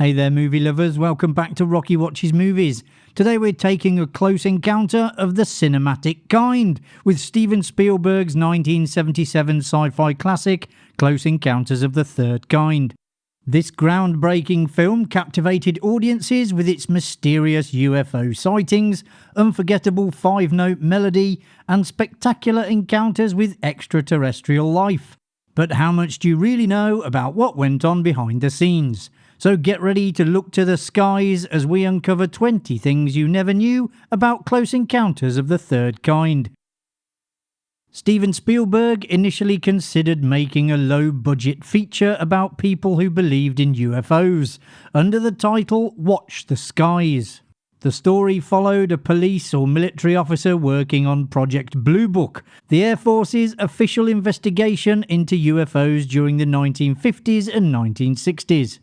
Hey there movie lovers, welcome back to Rocky Watches Movies. Today we're taking a close encounter of the cinematic kind with Steven Spielberg's 1977 sci-fi classic Close Encounters of the Third Kind. This groundbreaking film captivated audiences with its mysterious UFO sightings, unforgettable five-note melody and spectacular encounters with extraterrestrial life. But how much do you really know about what went on behind the scenes? So get ready to look to the skies as we uncover 20 things you never knew about Close Encounters of the Third Kind. Steven Spielberg initially considered making a low-budget feature about people who believed in UFOs, under the title Watch the Skies. The story followed a police or military officer working on Project Blue Book, the Air Force's official investigation into UFOs during the 1950s and 1960s.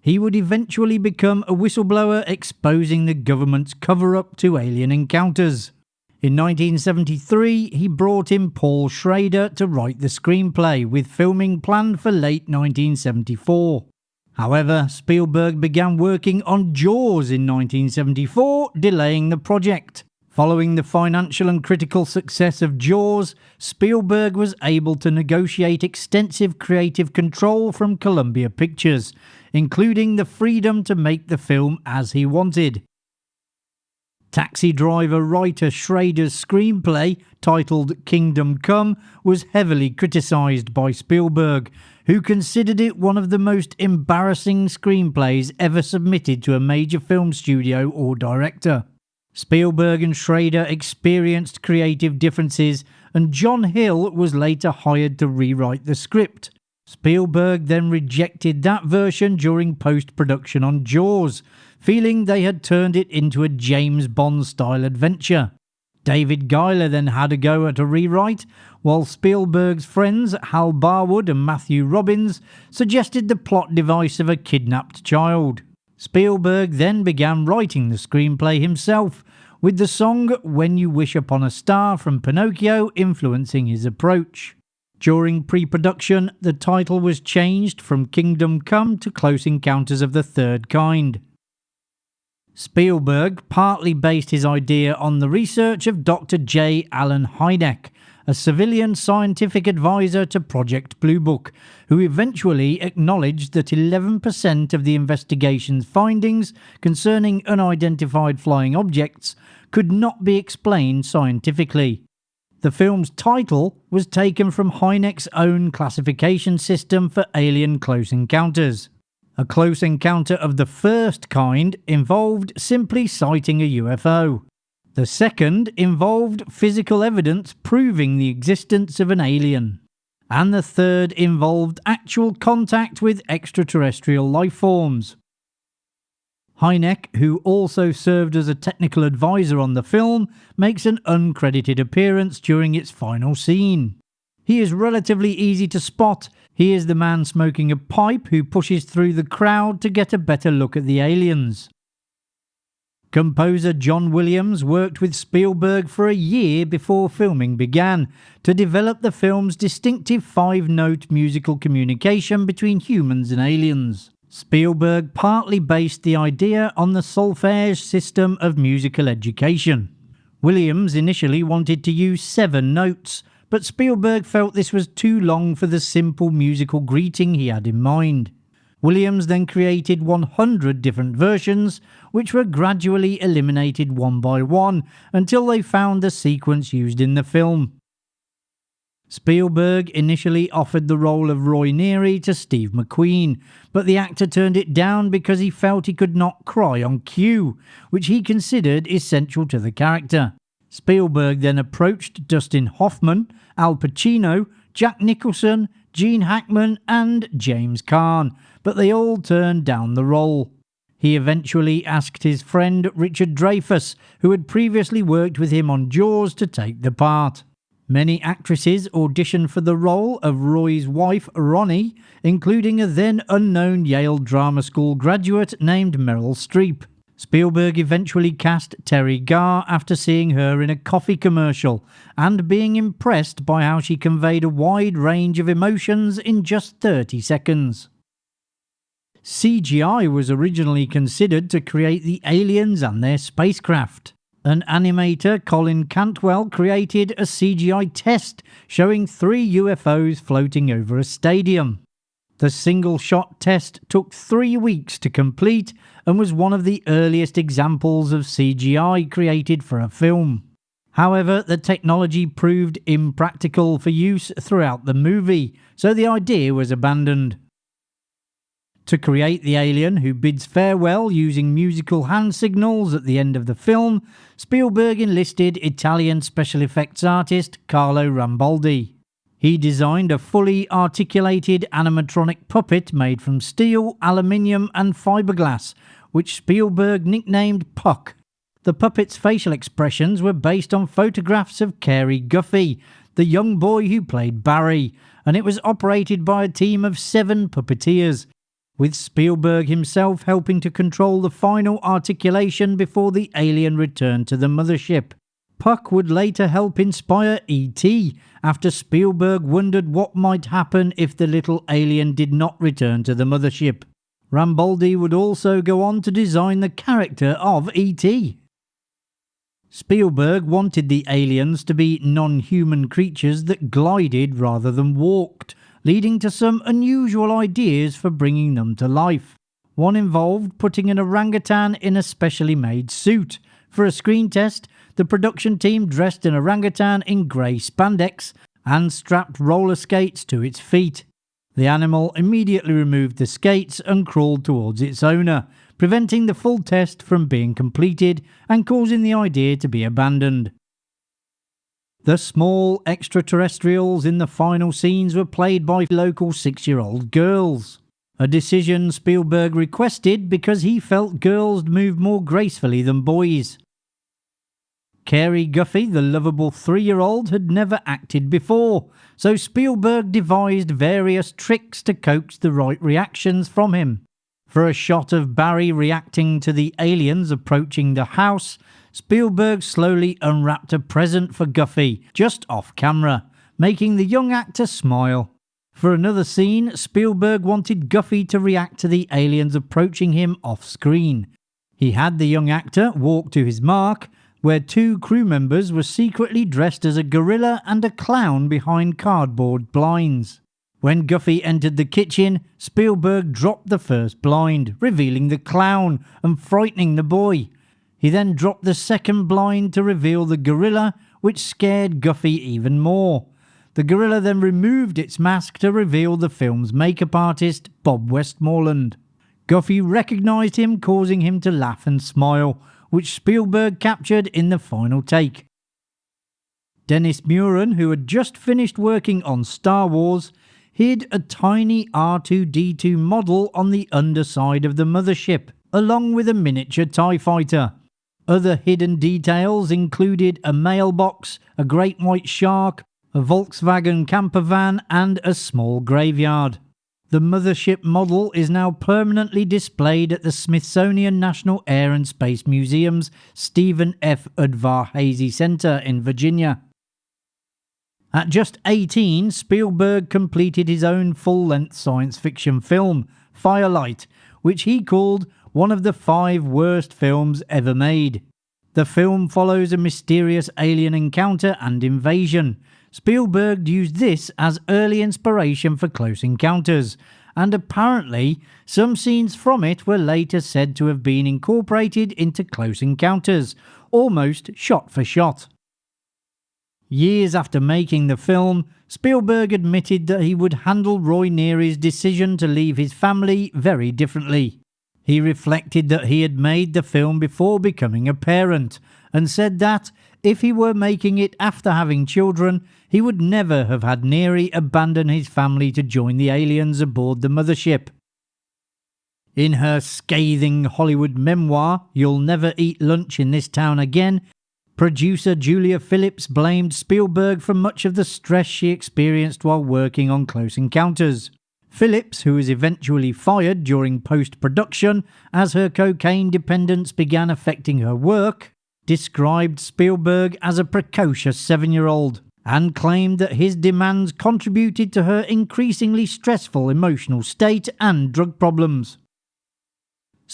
He would eventually become a whistleblower exposing the government's cover-up to alien encounters. In 1973, he brought in Paul Schrader to write the screenplay, with filming planned for late 1974. However, Spielberg began working on Jaws in 1974, delaying the project. Following the financial and critical success of Jaws, Spielberg was able to negotiate extensive creative control from Columbia Pictures, including the freedom to make the film as he wanted. Taxi Driver writer Schrader's screenplay, titled Kingdom Come, was heavily criticised by Spielberg, who considered it one of the most embarrassing screenplays ever submitted to a major film studio or director. Spielberg and Schrader experienced creative differences, and John Hill was later hired to rewrite the script. Spielberg then rejected that version during post-production on Jaws, feeling they had turned it into a James Bond-style adventure. David Giler then had a go at a rewrite, while Spielberg's friends Hal Barwood and Matthew Robbins suggested the plot device of a kidnapped child. Spielberg then began writing the screenplay himself, with the song When You Wish Upon a Star from Pinocchio influencing his approach. During pre-production, the title was changed from Kingdom Come to Close Encounters of the Third Kind. Spielberg partly based his idea on the research of Dr. J. Allen Hynek, a civilian scientific advisor to Project Blue Book, who eventually acknowledged that 11% of the investigation's findings concerning unidentified flying objects could not be explained scientifically. The film's title was taken from Hynek's own classification system for alien close encounters. A close encounter of the first kind involved simply sighting a UFO. The second involved physical evidence proving the existence of an alien. And the third involved actual contact with extraterrestrial life forms. Hynek, who also served as a technical advisor on the film, makes an uncredited appearance during its final scene. He is relatively easy to spot. He is the man smoking a pipe who pushes through the crowd to get a better look at the aliens. Composer John Williams worked with Spielberg for a year before filming began to develop the film's distinctive five-note musical communication between humans and aliens. Spielberg partly based the idea on the solfège system of musical education. Williams initially wanted to use 7 notes, but Spielberg felt this was too long for the simple musical greeting he had in mind. Williams then created 100 different versions, which were gradually eliminated one by one until they found the sequence used in the film. Spielberg initially offered the role of Roy Neary to Steve McQueen, but the actor turned it down because he felt he could not cry on cue, which he considered essential to the character. Spielberg then approached Dustin Hoffman, Al Pacino, Jack Nicholson, Gene Hackman and James Caan, but they all turned down the role. He eventually asked his friend Richard Dreyfuss, who had previously worked with him on Jaws, to take the part. Many actresses auditioned for the role of Roy's wife, Ronnie, including a then unknown Yale Drama School graduate named Meryl Streep. Spielberg eventually cast Terry Garr after seeing her in a coffee commercial and being impressed by how she conveyed a wide range of emotions in just 30 seconds. CGI was originally considered to create the aliens and their spacecraft. An animator, Colin Cantwell, created a CGI test showing 3 UFOs floating over a stadium. The single-shot test took 3 weeks to complete and was one of the earliest examples of CGI created for a film. However, the technology proved impractical for use throughout the movie, so the idea was abandoned. To create the alien who bids farewell using musical hand signals at the end of the film, Spielberg enlisted Italian special effects artist Carlo Rambaldi. He designed a fully articulated animatronic puppet made from steel, aluminium and fiberglass, which Spielberg nicknamed Puck. The puppet's facial expressions were based on photographs of Cary Guffey, the young boy who played Barry, and it was operated by a team of 7 puppeteers, with Spielberg himself helping to control the final articulation before the alien returned to the mothership. Puck would later help inspire E.T. after Spielberg wondered what might happen if the little alien did not return to the mothership. Rambaldi would also go on to design the character of E.T. Spielberg wanted the aliens to be non-human creatures that glided rather than walked, leading to some unusual ideas for bringing them to life. One involved putting an orangutan in a specially made suit. For a screen test, the production team dressed an orangutan in grey spandex and strapped roller skates to its feet. The animal immediately removed the skates and crawled towards its owner, preventing the full test from being completed and causing the idea to be abandoned. The small extraterrestrials in the final scenes were played by local 6-year-old girls, a decision Spielberg requested because he felt girls moved more gracefully than boys. Cary Guffey, the lovable 3-year-old, had never acted before, so Spielberg devised various tricks to coax the right reactions from him. For a shot of Barry reacting to the aliens approaching the house, Spielberg slowly unwrapped a present for Guffey, just off camera, making the young actor smile. For another scene, Spielberg wanted Guffey to react to the aliens approaching him off-screen. He had the young actor walk to his mark, where 2 crew members were secretly dressed as a gorilla and a clown behind cardboard blinds. When Guffey entered the kitchen, Spielberg dropped the first blind, revealing the clown and frightening the boy. He then dropped the second blind to reveal the gorilla, which scared Guffey even more. The gorilla then removed its mask to reveal the film's makeup artist, Bob Westmoreland. Guffey recognised him, causing him to laugh and smile, which Spielberg captured in the final take. Dennis Muren, who had just finished working on Star Wars, hid a tiny R2-D2 model on the underside of the mothership, along with a miniature TIE fighter. Other hidden details included a mailbox, a great white shark, a Volkswagen camper van and a small graveyard. The mothership model is now permanently displayed at the Smithsonian National Air and Space Museum's Stephen F. Udvar-Hazy Center in Virginia. At just 18, Spielberg completed his own full-length science fiction film, Firelight, which he called one of the 5 worst films ever made. The film follows a mysterious alien encounter and invasion. Spielberg used this as early inspiration for Close Encounters, and apparently some scenes from it were later said to have been incorporated into Close Encounters, almost shot for shot. Years after making the film, Spielberg admitted that he would handle Roy Neary's decision to leave his family very differently. He reflected that he had made the film before becoming a parent, and said that, if he were making it after having children, he would never have had Neary abandon his family to join the aliens aboard the mothership. In her scathing Hollywood memoir, You'll Never Eat Lunch in This Town Again, producer Julia Phillips blamed Spielberg for much of the stress she experienced while working on Close Encounters. Phillips, who was eventually fired during post-production as her cocaine dependence began affecting her work, described Spielberg as a precocious 7-year-old and claimed that his demands contributed to her increasingly stressful emotional state and drug problems.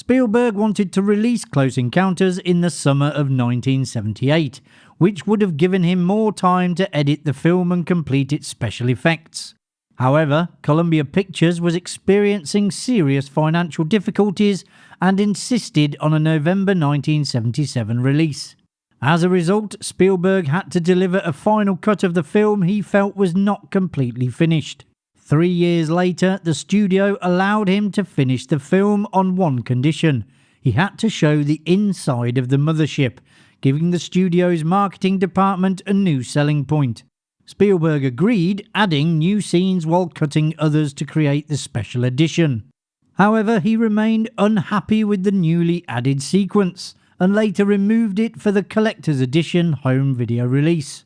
Spielberg wanted to release Close Encounters in the summer of 1978, which would have given him more time to edit the film and complete its special effects. However, Columbia Pictures was experiencing serious financial difficulties and insisted on a November 1977 release. As a result, Spielberg had to deliver a final cut of the film he felt was not completely finished. 3 years later, the studio allowed him to finish the film on one condition: he had to show the inside of the mothership, giving the studio's marketing department a new selling point. Spielberg agreed, adding new scenes while cutting others to create the special edition. However, he remained unhappy with the newly added sequence and later removed it for the collector's edition home video release.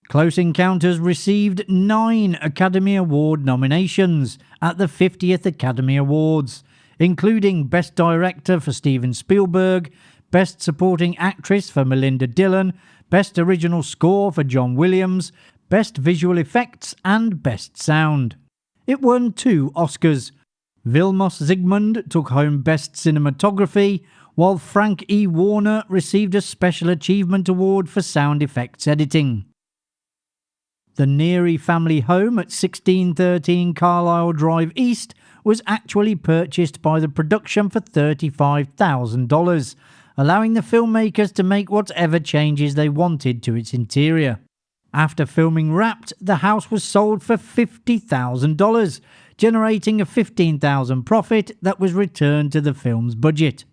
Close Encounters received 9 Academy Award nominations at the 50th Academy Awards, including Best Director for Steven Spielberg, Best Supporting Actress for Melinda Dillon, Best Original Score for John Williams, Best Visual Effects and Best Sound. It won 2 Oscars. Vilmos Zsigmond took home Best Cinematography, while Frank E. Warner received a Special Achievement Award for Sound Effects Editing. The Neary family home at 1613 Carlisle Drive East was actually purchased by the production for $35,000, allowing the filmmakers to make whatever changes they wanted to its interior. After filming wrapped, the house was sold for $50,000, generating a $15,000 profit that was returned to the film's budget.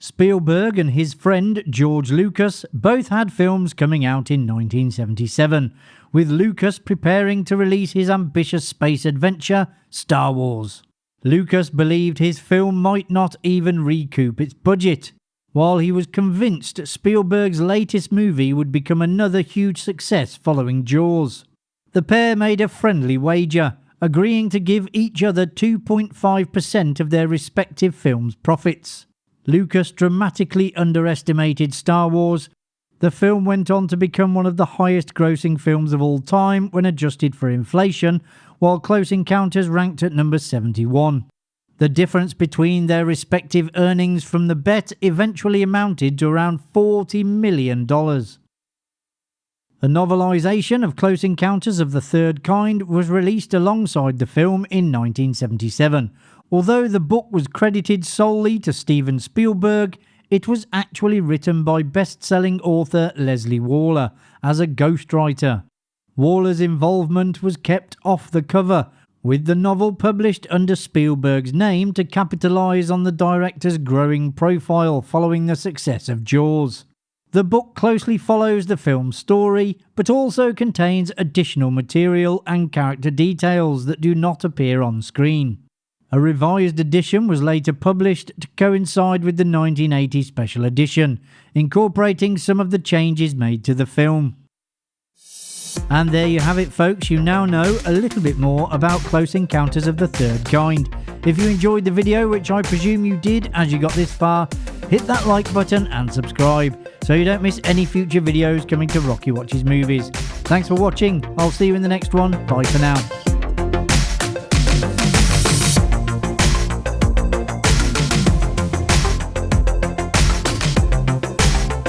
Spielberg and his friend George Lucas both had films coming out in 1977, with Lucas preparing to release his ambitious space adventure, Star Wars. Lucas believed his film might not even recoup its budget, while he was convinced Spielberg's latest movie would become another huge success following Jaws. The pair made a friendly wager, agreeing to give each other 2.5% of their respective films' profits. Lucas dramatically underestimated Star Wars. The film went on to become one of the highest grossing films of all time when adjusted for inflation, while Close Encounters ranked at number 71. The difference between their respective earnings from the bet eventually amounted to around $40 million. A novelisation of Close Encounters of the Third Kind was released alongside the film in 1977. Although the book was credited solely to Steven Spielberg, it was actually written by best-selling author Leslie Waller as a ghostwriter. Waller's involvement was kept off the cover, with the novel published under Spielberg's name to capitalise on the director's growing profile following the success of Jaws. The book closely follows the film's story, but also contains additional material and character details that do not appear on screen. A revised edition was later published to coincide with the 1980 special edition, incorporating some of the changes made to the film. And there you have it, folks. You now know a little bit more about Close Encounters of the Third Kind. If you enjoyed the video, which I presume you did as you got this far, hit that like button and subscribe so you don't miss any future videos coming to Rocky Watches Movies. Thanks for watching. I'll see you in the next one. Bye for now.